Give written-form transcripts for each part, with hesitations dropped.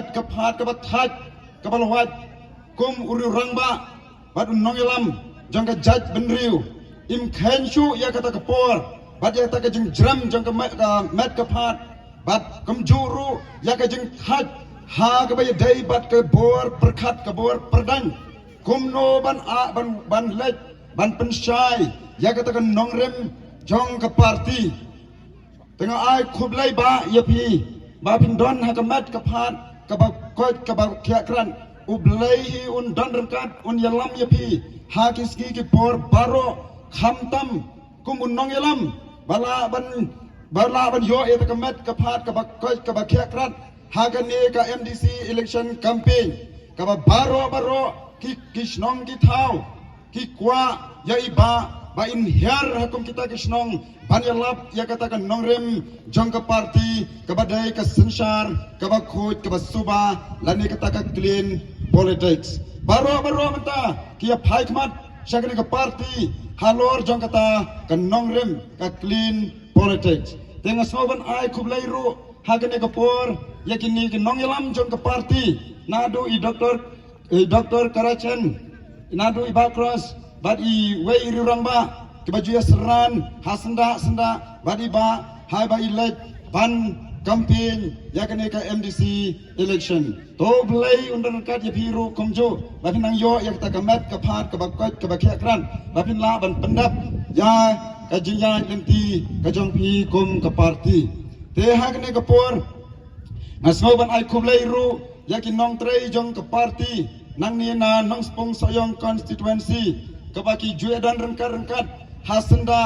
met kapat kabatat kabalwat kum uri rangba bat nongilam jangka judge benriu im kenshu ya kata kapor bat ya kata jeng jram jangka met kapat bat kamjuru ya kata jeng hat ha kabaya day bat kabor perkat kabor perdang kum no ban a ban lek ban pensyai ya kata nongrem jong ke parti tengah ai kublai ba ya pi ba pindon ha kamat kapat kabakot kabakran ublaihi un dan rengkat un yalam ya pi ha kiski ki por baro khamtam kumun nong yalam bala ban yo eta kamat kapat kabakot kabakran ha kane ka MDC election campaign kabaro ki kisnong ki thau ki kwa ya iba ba in her hakum kita kisnong banyalap ya katakan nongrem jangka parti kabadai ka sensar kabakut kabasuba lani kataka clean politics baro menta kia phaikmat syakani ka parti halor jangkata ka nongrem ka clean politics tenga soban ai kublai ru hakane ka por yakini ka nongelam jangka parti nadu I doktor Karachen nadu I bakros bat I wei rurangba kebajuya seran hasenda badi ba hai ba elect ban campaign ya kene ka MDC election to blai undan kat ya piru komjo bapin nang yo ya kita kamet kapat kabakot kabakran bapin la ban pendap ya ka jinya lenti ka jong pi kum ka parti te ha kene ka por ngasmo ban ai kublai ru ya ki nong trei jong ka parti nang ni na nong spong soyong constituency kabaki juya dan rengkat hasenda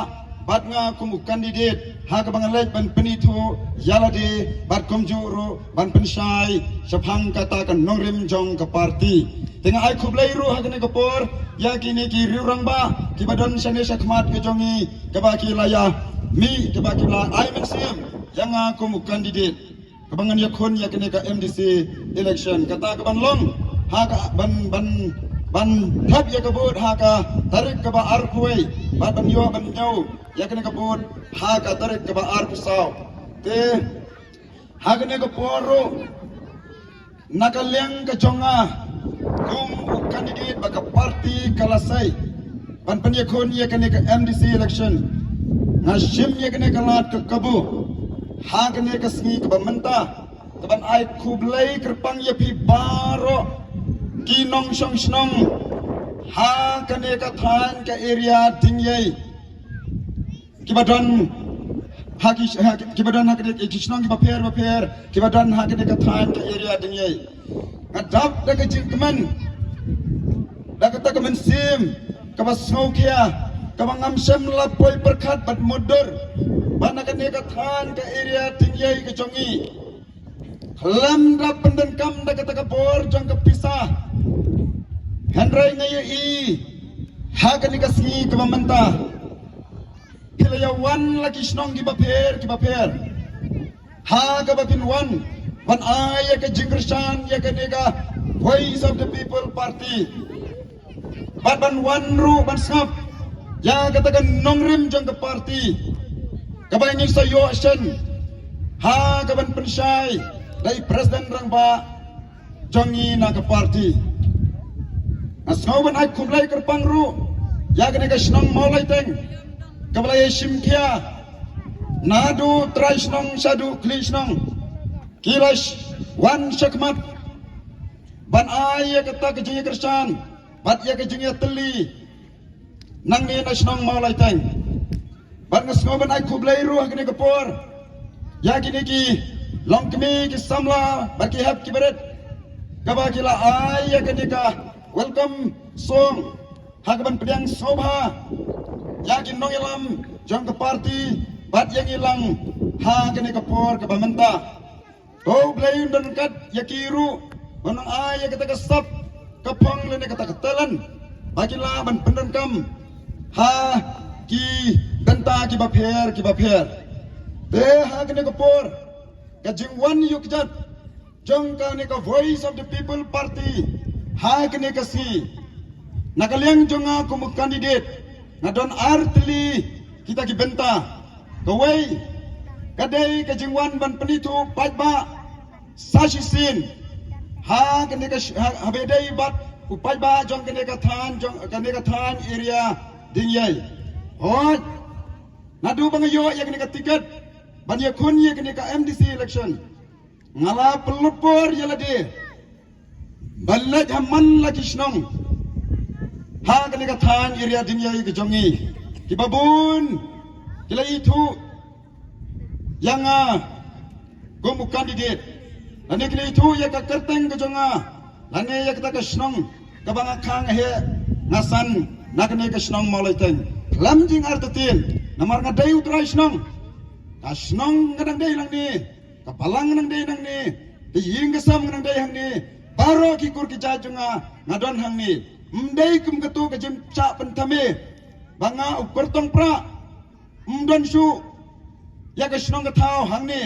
bat nga kumu kandidat ha kabangalaj ban penitu yalade bat komjuru ban pensyai syapang katakan nongrim jong ke parti tengah ai kublai ru ha kene kapor ya kini ki riurangba ki badan sane syakmat ke jongi kabaki laya mi kabaki la ai mensim yang kumu kandidat kabangan yakun ya kene ka MDC election kata kaban long ha ka ban thap ya kabut ha ka tarik ka ba arkuai ban yo ban nyau ya kene kabut ha ka tarik ka ba arkusau te ha kene ka poro nakalyang ka jonga kum kandidat ba ka parti kalasai ban panyakon ya kene ka MDC election ngashim ya kene ka lat ka kabu ha kene ka sngi ka ba menta taban ai kublai kerpang ya pi baro kinong snong ha kane ka than ka area tingyai kibadan ha kibadan ha kane kisnong ki baper kibadan ha kane ka than ka area tingyai ngadap da ka jingman da ka ta sim ka basngau kia ka bangam sem lapoi perkhat bat mudur bana kane ka than ka area tingyai ka jongi lam da pendan kam da ka ta ka bor jong ka pisah Henry ngayo ha kani kasngi kamamanta hilaya wan laki snong ki baper ha ka bapin wan aya ka jingresan ya ka nega Voice of the People Party ban wan ru ban sap ya katakan nongrim jong ka party kabay ni sayo sen ha ka ban pensyai dai presiden rangba jongi na ka party asnauban ai kublai kerpang ru ya kene ka snong maulai teng kablai simkia nadu trai snong sadu kli snong kilas wan syakmat ban ai kata ke jingi kersan bat ya ke jingi teli nang ni na snong maulai teng ban asnauban ai kublai ru kene ka por ya kene ki long kemi ki samla bat ki hap ki beret kabakila ai ya kene ka welcome song hakaban pedang sobha yakin nong ilam jong ke parti bat yang ilang ha kene kapor ke bamenta to blayin dan kat yakiru manang aya kata kasap kapang lene kata katalan bagila ban pendan kam ha ki danta ki baper te ha kene kapor ka jingwan yukjat jong ka ne ka Voice of the People Party ha kene kasi nakaliang jonga kumu kandidat ngadon artli kita ki benta kawai kadai kajingwan ban penitu pajba sasisin ha kene ka habedai bat upai ba jong kene ka than area dingyai hoi nadu bangayo ya kene ka tiket ban ya kun ya kene ka MDC election ngala pelupur ya lade balaj haman la kishnong ha kene ka than area dingyai ke jongi kibabun kila itu yang gum candidate lani kila itu ya ka kerteng ke jonga lani ya kita ke snong ka banga khang he ngasan nakne ke snong molai teng lamjing artatin namar ngadai utrai snong ka snong ngadang dai lang ni ka palang nang dai nang ni ti ying ke sam nang dai hang ni baro ki kur ki ja jonga ngadon hang ni mdai kum ketu ke jim cha pentame banga upertong pra mdon su ya ke snong ka thau hang ni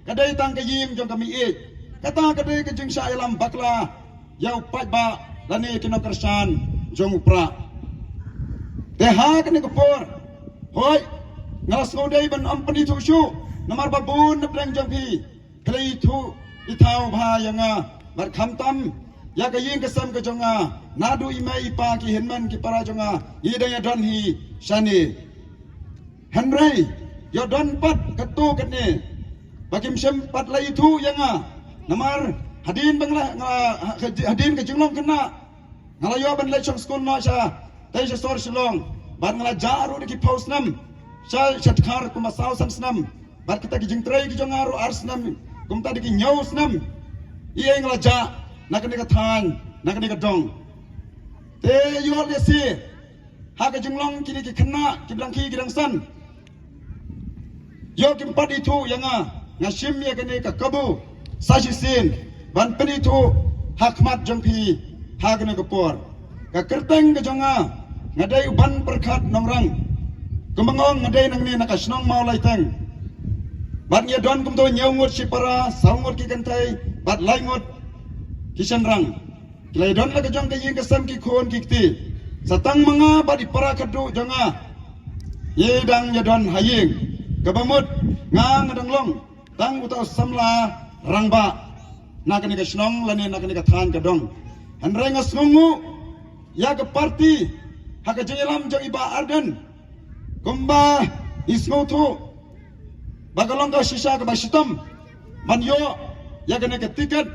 kadai tang ke yim jong kami e kata kadai ke jing sha ilam bakla ya upat ba lani kino kersan jong upra te ha kene ke por hoi ngalas ngodai ban ampani thu su namar babun napreng jong pi klei thu ithau bha yanga bar kham tam ya ke ying ke sam ke jonga nadu imai ipa ki henman ki para jonga idaya don hi shani henry yo don pat ketu kene bakim sem pat lai thu yanga namar hadin bangla hadin ke jinglong kena ngalayo ban lai chong school no sha tai sha sor silong ban ngala jaru ki post nam sha chatkhar kuma saw san snam bar kita ki jingtrai ki jongaru arsnam kum tadi ki nyaus nam iye ngala ja nakane ka than nakane ka dong te yo le si ha ka jinglong kini ki kena ki blang ki gidang san yo kim padi thu yanga ngashim ya kene ka kabu sajisin ban peni thu hakmat jongpi hagne ka por ka kerteng ka jonga ngadai ban perkhat nongrang kumangong ngadai nang ni nakasnong mau lai teng ban ye don kum to nyawngot si para sawngot ki kantai bat lai ngot kisan rang kilai don la ka jong ka yin ka sam ki khon ki ti satang manga bat ipara kadu jonga ye dang ye don haying kabamut ngang ngadang long tang utau samla rangba nakani ka snong lani nakani ka than ka dong hanrenga snongu ya ka parti haka jengelam jong iba arden kumba isngotu bagalong ka shisha ka basitam manyo ya kane ka ticket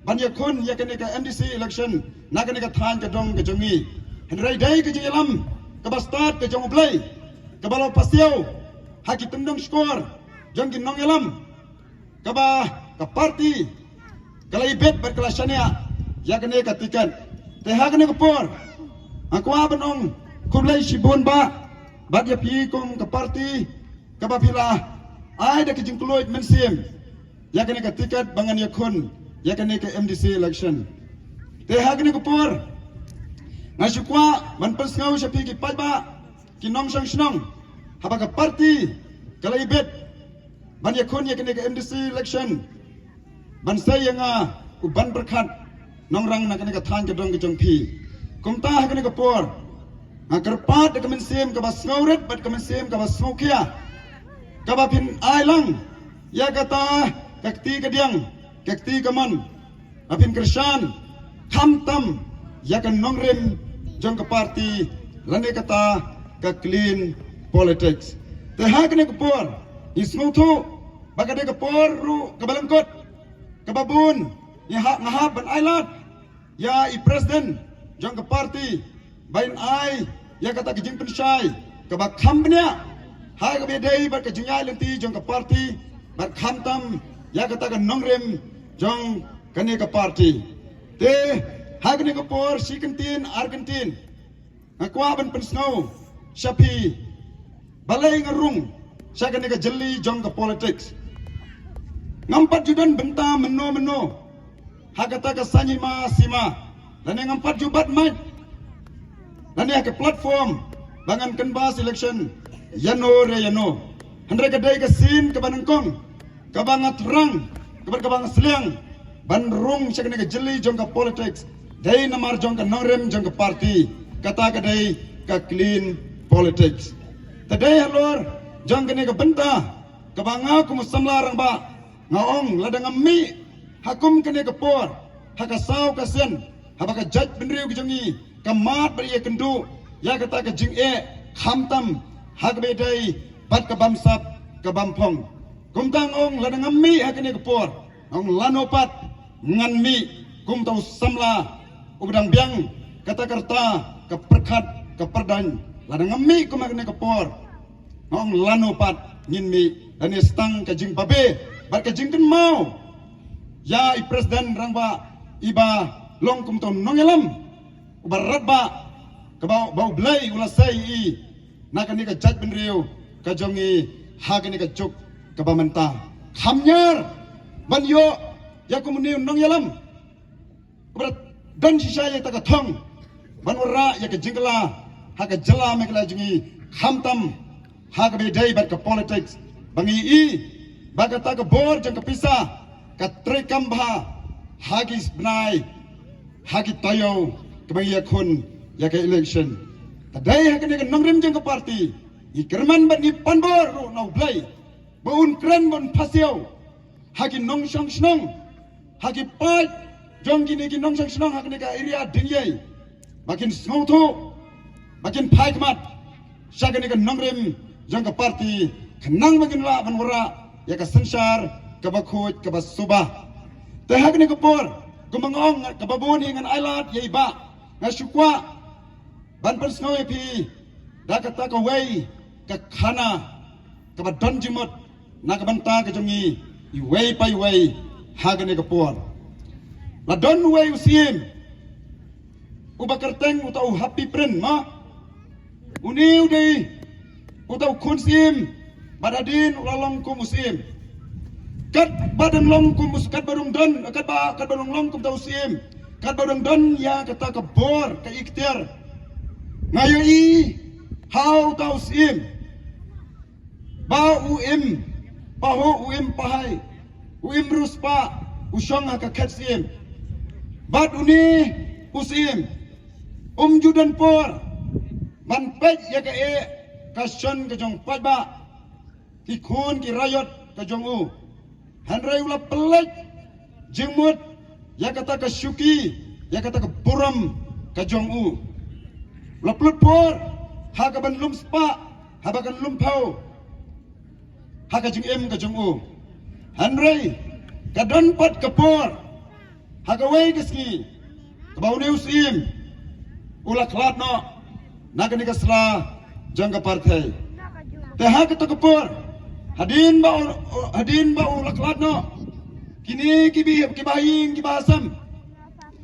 banyak kun ya kane ka MDC election nakani ka than ka dong ka jongi hanrai dai ka jengelam ka bastat ka jong ublai ka balo pasiau haki tendong skor jong ki nongelam kaba ka parti kalai bet berkelasania ya kene ka tiket te ha kene ko por akwa banong kulai sibon ba bad ya pi kong ka parti kaba pila ai da kijing kloid mensim ya kene ka tiket bangan ya kun ya kene ka MDC election te ha kene ko por ngasukwa man persngau sa pi ki ba ki nong sang snong haba ka parti kalai bet ban ya kun ya kene ka MDC election ban saya nga uban berkat nongrang nak kene ka than ka dong ke jong pi kumta ha kene ka por ngakerpat ka mensim ka bas ngauret bat ka mensim ka bas ngokia ka ba pin ailang ya kata kakti ka diang kakti ka man apin kersan kham tam ya kan nongrem jong ka parti lane kata ka clean politics te ha kene ka por isngothu bagade ka por ru ka balangkot kababun ya ngahab ban ailat ya i president jong ka parti bain ai ya kata kijing pensai ka kham bnya hai ka bedai bat ka jingai lenti jong ka parti bat kham tam ya kata ka nongrem jong kane ka parti te hai kane ka por sikentin argentin ngakwa ban pensno shapi balai ngarung sa kane ka jeli jong ka politics ngampat judan benta meno hakata ka sanyima sima lani ngampat jubat mai lani ka platform bangan kanbas election yano re yano handre ka dai ka sin ka banangkong ka bangat rang ka bang sliang ban rung sa ka jeli jong ka politics dai namar jong ka nongrem jong ka parti kata ka dai ka clean politics tadai halor jong ka benta ka banga ku musamla rang ba ngaong ladang mi hakum kene kapor haka sau kasen habaka jaj benriu kejongi kamat beri kendu ya kata ke jing khamtam hak bedai bat ke bamsap ke bampong kumtang ong ladang ammi hakene kepor ong lanopat ngan mi kum tau samla ubdang biang kata kerta ke perkat ke perdan ladang ammi kum hakene kepor ong lanopat ngin mi dan stang ke jing babe bat ke jing kan mau ya i presiden rangba iba long kum tau nongelam ubarat ba ke bau belai ulasai i nakani ke jaj benriu ke jongi hakene ke cuk ke bamenta khamnyar ban yo ya kumuni nong yalam berat dan sisa ya tak thong ban wara ya ke jingla ha ke jela mekla jingi khamtam ha ke bedai bat ke politics bangi i baga tak ke bor jang ke pisa ke trekam bha ha ki benai ha ki tayo ke bangi ya kun ya ke election tadai ha ke nong rim jang ke parti i kerman ban ni panbor ro nau blai baun kren bon pasio hagi nong sang snong hagi pai jong gini gi nong sang snong hagi ka area dingyai makin sngoto makin pai kmat sagani ka nong rem jong ka parti kenang makin la ban wara ya ka sensar ka bakhoj ka basuba te hagi ka por kumangong ka babuni ngan ailat yai ba ngasukwa ban pan snoi pi da ka ta ka wei ka khana ka badon jimot nakabanta ke jongi iwei pa iwei hagane kapor la don wei usim ubakarteng utau happy print ma uniu dei utau kunsim badadin ulalong kum usim kat badan long kum kat barung don kat barung long kum tau usim kat barung don ya kata kabor ka ikhtiar ngayo i how tau usim ba uim paho uim pahai uim ruspa usong ka khatsim bat uni usim judan por man pej ya ka kason ka jong pajba ki khun ki rayot ka jong u hanrai ula pelek jengmut ya kata ka syuki ya kata ka buram ka jong u ula plut por ha ka ban lum spa ha ba kan lum phau haka jing ka jong u hanrei kadon pat kapor haka wei keski kabau ne usim ula klat no nagani kasra jang ka partai te haka to kapor hadin ba ula klat no kini kibahin kibasam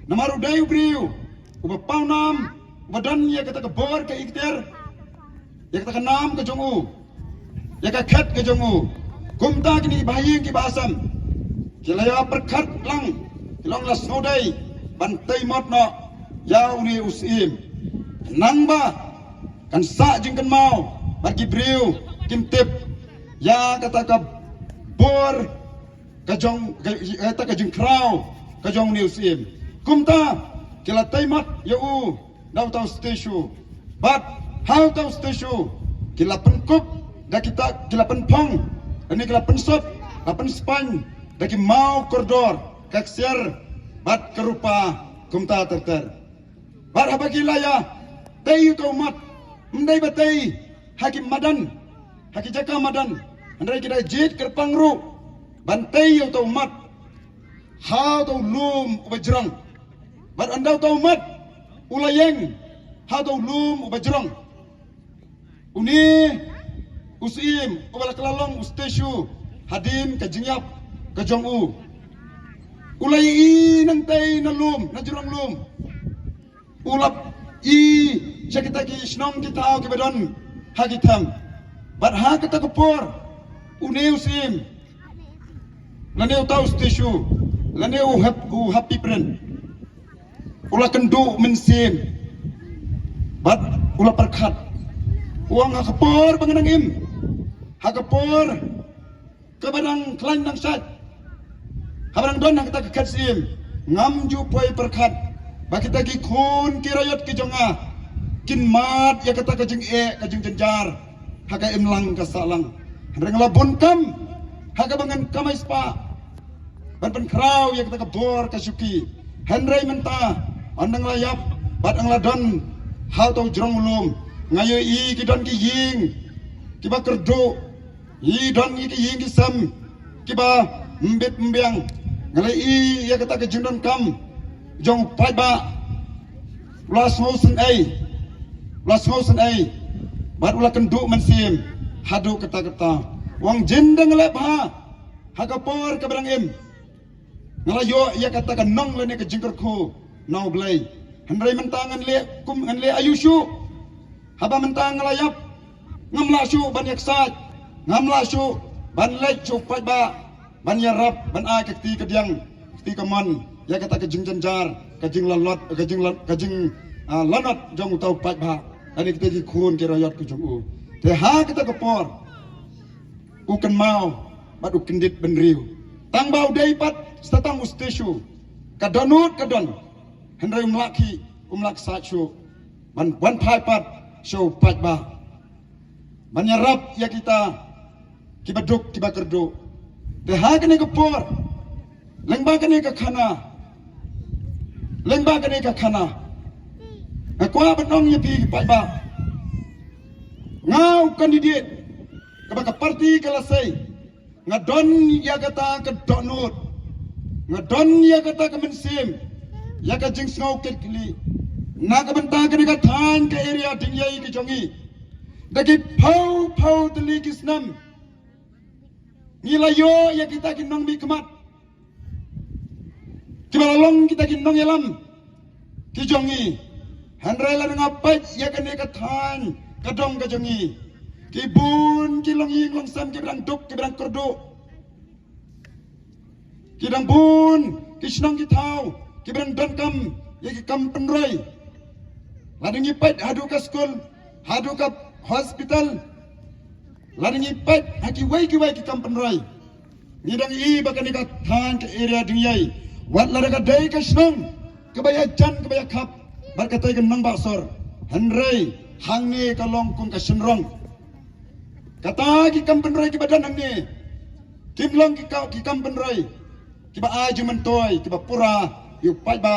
namaru dai ubriu uba paunam badan ya kata kabor ka ikhtiar ya kata kanam ka jong u ya ka khat ke jongu kumta kini bayi ki basam kilaya perkhat lang kilong la snodai bantai mot no ya uni usim nang ba kan sa jing kan mau bagi briu kim tip ya kata ka bor ka jong kata ka jing krau ka jong ni usim kumta kila tai mot ya u dau tau station but how tau station kila penkup dah kita kelapan pong, ini kelapan sop, kelapan span, dah kita mau koridor, kaksiar, bat kerupa kumta terter. Bat apa gila ya? Tayu kau mat, mendai batai, hakim madan, hakim jaka madan, andai kita jid kerpang ru, bantai yo tau mat, how tau lum ubajrang, bat andau tau mat, ulayeng, how tau lum ubajrang, uni usim ubala kelalong ustesyu hadin ke jingyap ke jong u ulai i nang tay na lum na jurang lum ulap i sakita ki snong kita au ke badon hagitam bat ha kita kepor uni usim lane utau ustesyu lane u happy friend ula kendu mensim bat ula perkhat uang hakapor panganang im hakapor kebarang klan nang sat habarang don nang kita kekatsim ngam ju poi perkhat bakita ki khun ki rayot ki jonga kin mat ya kata ka jing jenjar haka im lang ka salang reng labun kam haka bangan kamai spa ban pen krau ya kata ka bor ka syuki Henry menta andang layap bat ang ladon hau tau jrong ulum ngayo I kidon ki ying kiba kerdo I don ki ying ki sam kiba mbet mbiang ngalai I ya kata ke jindon kam jong pai ba las ngosen ai bat ula kendu mensim hadu kata wang jindang lep ha hakapor kabrang em ngalayo ia katakan nong lene ke jingker ko nau blai handrai mentangan le kum ngan le ayushu haba mentang ngalayap ngamla shu ban yaksat ngamla shu ban lek shu pai ba ban yarap ban a ke ti kediang ti kaman ia kata ke jing janjar ke jing lalot ke jing lanat jong utau pai ba ani kita di kun ke rayat ku jong u te ha kita kapor ukan mau bat ukan dit benriu tang bau dei pat statang usteshu kadonut kadon henry umlak sachu man wan pai pat show pat ba man yarap ya kita kibaduk kibakerdo te ha kene kapor lengba kene ka khana akwa benong ya pi pat ba ngau kandidat kabaka parti kalasai ngadon ya kata kadonut ngadon ya kata kemensim ya ka jing snow kekli na ka benta ka ka than ka area dingyai ki jongi dagi pau teli kisnam nilayo ya kita kinong mi kemat kibalalong kita kinong yalam ki jongi handrai la ngapai ya ka ne ka than kadong ka jongi kibun kilong ying long sam kibrang duk kibrang kerdu kidang bun kisnong kitau kibrang don kam ya ki kam penroi lading ipet hadu ka skul hadu ka hospital lading ipet haki wai ki kam penroi nidang I bakan ka than ke area dingyai wat lada ka dai ka snong kebaya jan kebaya kap barkatai ka nang baksor henry hangni ka long kung ka senrong kata ki kampenrai ki badan angni kimlong ki kampenrai ki ba aju mentoy ki ba pura yu pai ba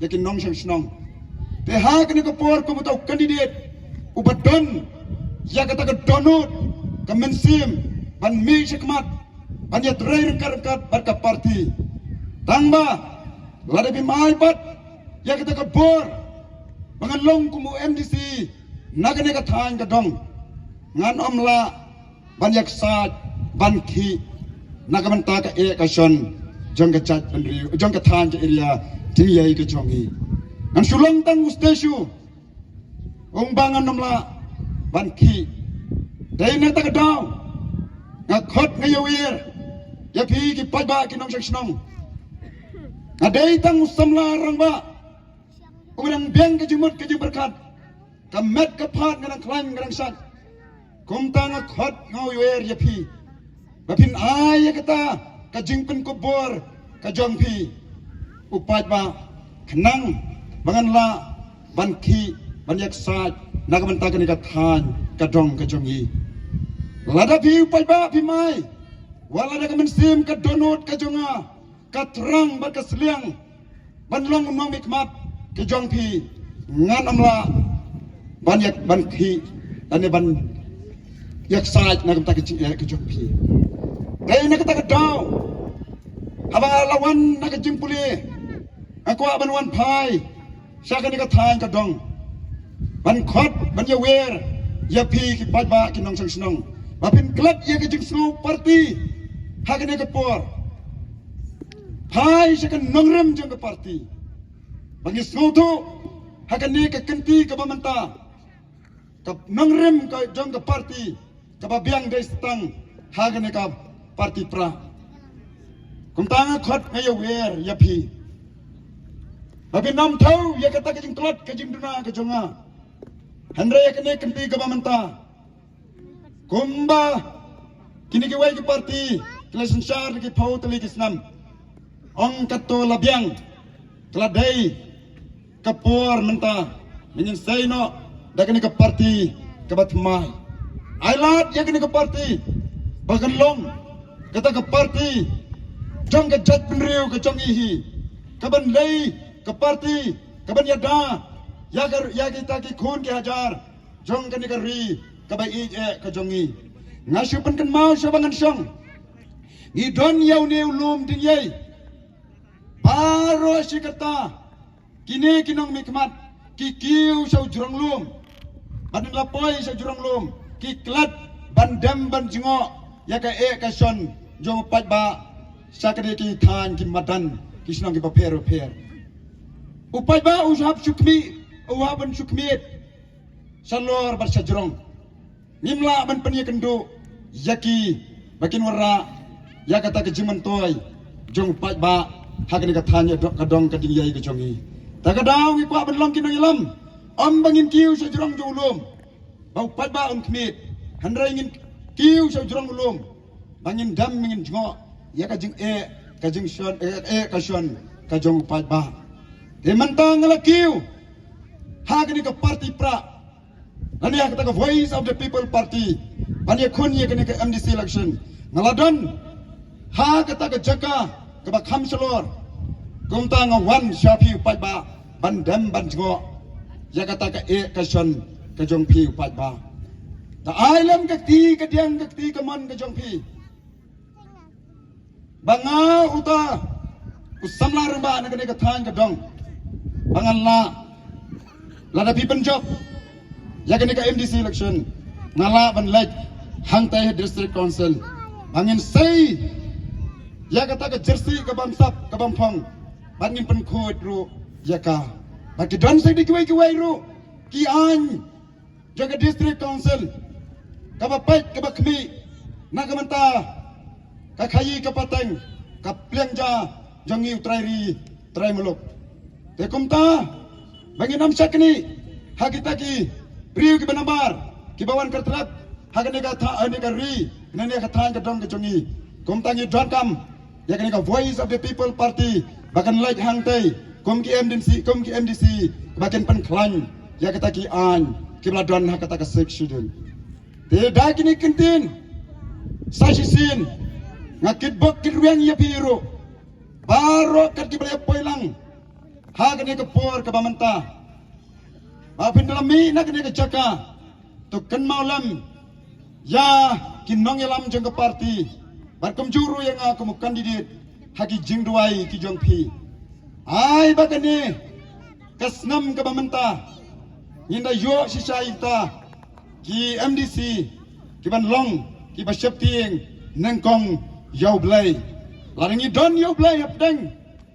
yakin nong snong te ha kini ko por ko mutau kandidat ubadon ya kata ke donut ke mensim ban mi sekmat ban ya trai rengkat barka parti tangba lada bi mai pat ya kata ke por bangalong kumu MDC nagane ka than ka dong ngan omla banyak saat banki nagamanta ka kason jong ka chat benriu jong ka than ka area dingyai ka jongi ngan sulong tang usteshu umbangan namla banki dai na ta ka daw ngakot ngayawir ya pi ki paiba ki nong snong ngadai tang usamla rangba umrang biang ka jumut ka berkat kamet ka phat ngan klan ngan sat kumtang khot ngau yer ya pi bapin ay kata ka jingpen kubor ka jong pi upat ba kenang banganla banki banyak sat nagamanta ka ni ka than ka dong ka jongi lada pi upat ba pi mai wala da ka mensim ka donut ka jonga ka terang ba ka seliang banlong umang mikmat ka jong pi ngan amla banyak banki ane ban yak saat nak tak ke jompi kaya nak tak daw habang lawan nak jimpuli aku aban wan pai saka ni ka than ka dong ban khot ban ya wer ya pi ki pat ba ki nong sang snong bapin klub ya ke jing snow party hakane ka por pai saka nongrem jong ka party bagi snow tu hakane ka kenti ka bamanta ka nongrem ka jong ka party kababiang dari setang hagane ka parti pra kumtanga khot ngayo wer ya pi babi nam thau ya kata ka jing klot ka jing duna ka jonga handra ya kene kenti ka bamanta kumba kini ki wai ki parti klesen shar ki phau tali ki snam ong kato labiang kladai kapor menta minin saino dakani ka parti ka batmai ailat ya kini ke parti bahkan long kata ke parti jong ke jat penriu ke jong ihi kaban lei ke parti kaban yada ya kita ki khun ki hajar jong kan kari kabai ke jongi ngasu pen kan mau sabangan song i don yau ne ulum ding yai baro sikata kini kinong mikmat ki kiu sau jurang lum ban lapoi sau jurang lum ki klat ban dam ban jingo ya ka ka son jong pat ba sakade ki than ki madan ki snong ki paper upai ba usap sukmi uhaban sukmit salor bar sajrong nimla ban penia kendo yaki bakin warra ya kata ke jiman toy jong pat ba hakani ka thanya kadong ka dingyai ke jongi ta kadang wi kwa ban long kinong ilam om bangin kiu sajrong julum bau pat ba on kmit handrai ngin kiu sajrong ulum bangin dam ngin jongo ya ka jing ka jing shon ka shon ka jong pat ba te mantang la kiu hakani ka party pra nani ya kata ka voice of the people party bani khun ye kani ka MDC election ngaladon ha kata ka jaka ka ba khamsalor kumta nga wan shapi pat ba ban dam ban jongo ya kata ka ka shon ka jong pi pat ba ta ailam ka ti ka diang ka ti ka man ka jong pi banga uta usamla ramba na kani ka than ka dong banganla lada pi penjok ya kani ka MDC election ngala ban lek hang tai district council bangin sei ya kata ka jersey ka bamsap ka bampong bangin pen khod ru ya ka baki don sei di kiwai ru ki an jaga district council ka ba pet ka ba khmi na ka manta ka khayi ka pateng ka plengja jangi trai muluk te kumta bangin am sakni hakita ki riu ki banambar ki bawan kertrap hakane ka tha ane ka ri nane ka than ka dong ka jongi kumta ngi don kam ya kani ka voice of the people party bakan like hang tai kum ki MDC bakan pan klan ya kata ki an ki bladon hakata ka section te da kini kentin sasisin ngakit bok kirweng ya piro baro kat ki bale poilang hakane ka por ka bamanta apin dalam mi nak ni ka jaka to kan maulam ya kinong yalam jeng ke parti barkum juru yang aku mu kandidat haki jing duai ki jong pi ai bagane kasnam ka bamanta ninda yo si saita ki MDC ki ban long ki ba shepting nangkong yau blai laringi don yau blai apdeng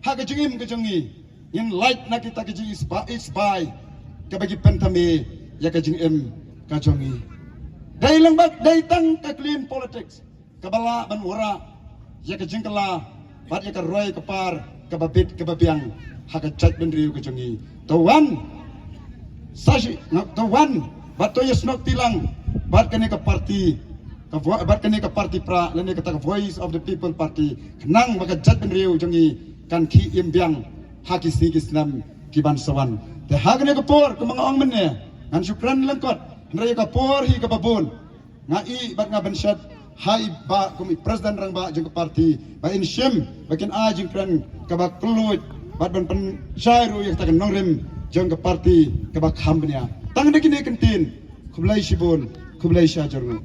haka jingim ke jongi in light na kita ke jing spy ka bagi pentami ya ka jing ka jongi dai lang bak dai tang ka clean politics kabala ban ora ya ka jing kala bat ya ka roy ka par ka babit ka babiang haka chat ben riu ka jongi to one sashi to one bat to yes nok tilang bat kani ka party bat kani ka party pra lani ka voice of the people party kenang maka chat ben riu jongi kan ki imbiang haki sigis nam kiban sawan te hagane ka por ka mga ong men ngan syukran langkot nray ka por hi ka babon nga i bat nga bensyat hai ba kumi president rang ba jeng ka party ba in shim bakin a jeng kran ka ba kluj bat ban pen shairu yak ta nongrim jeng ka party ka ba khambnya tang de kini kentin kublai shibun kublai shajarnu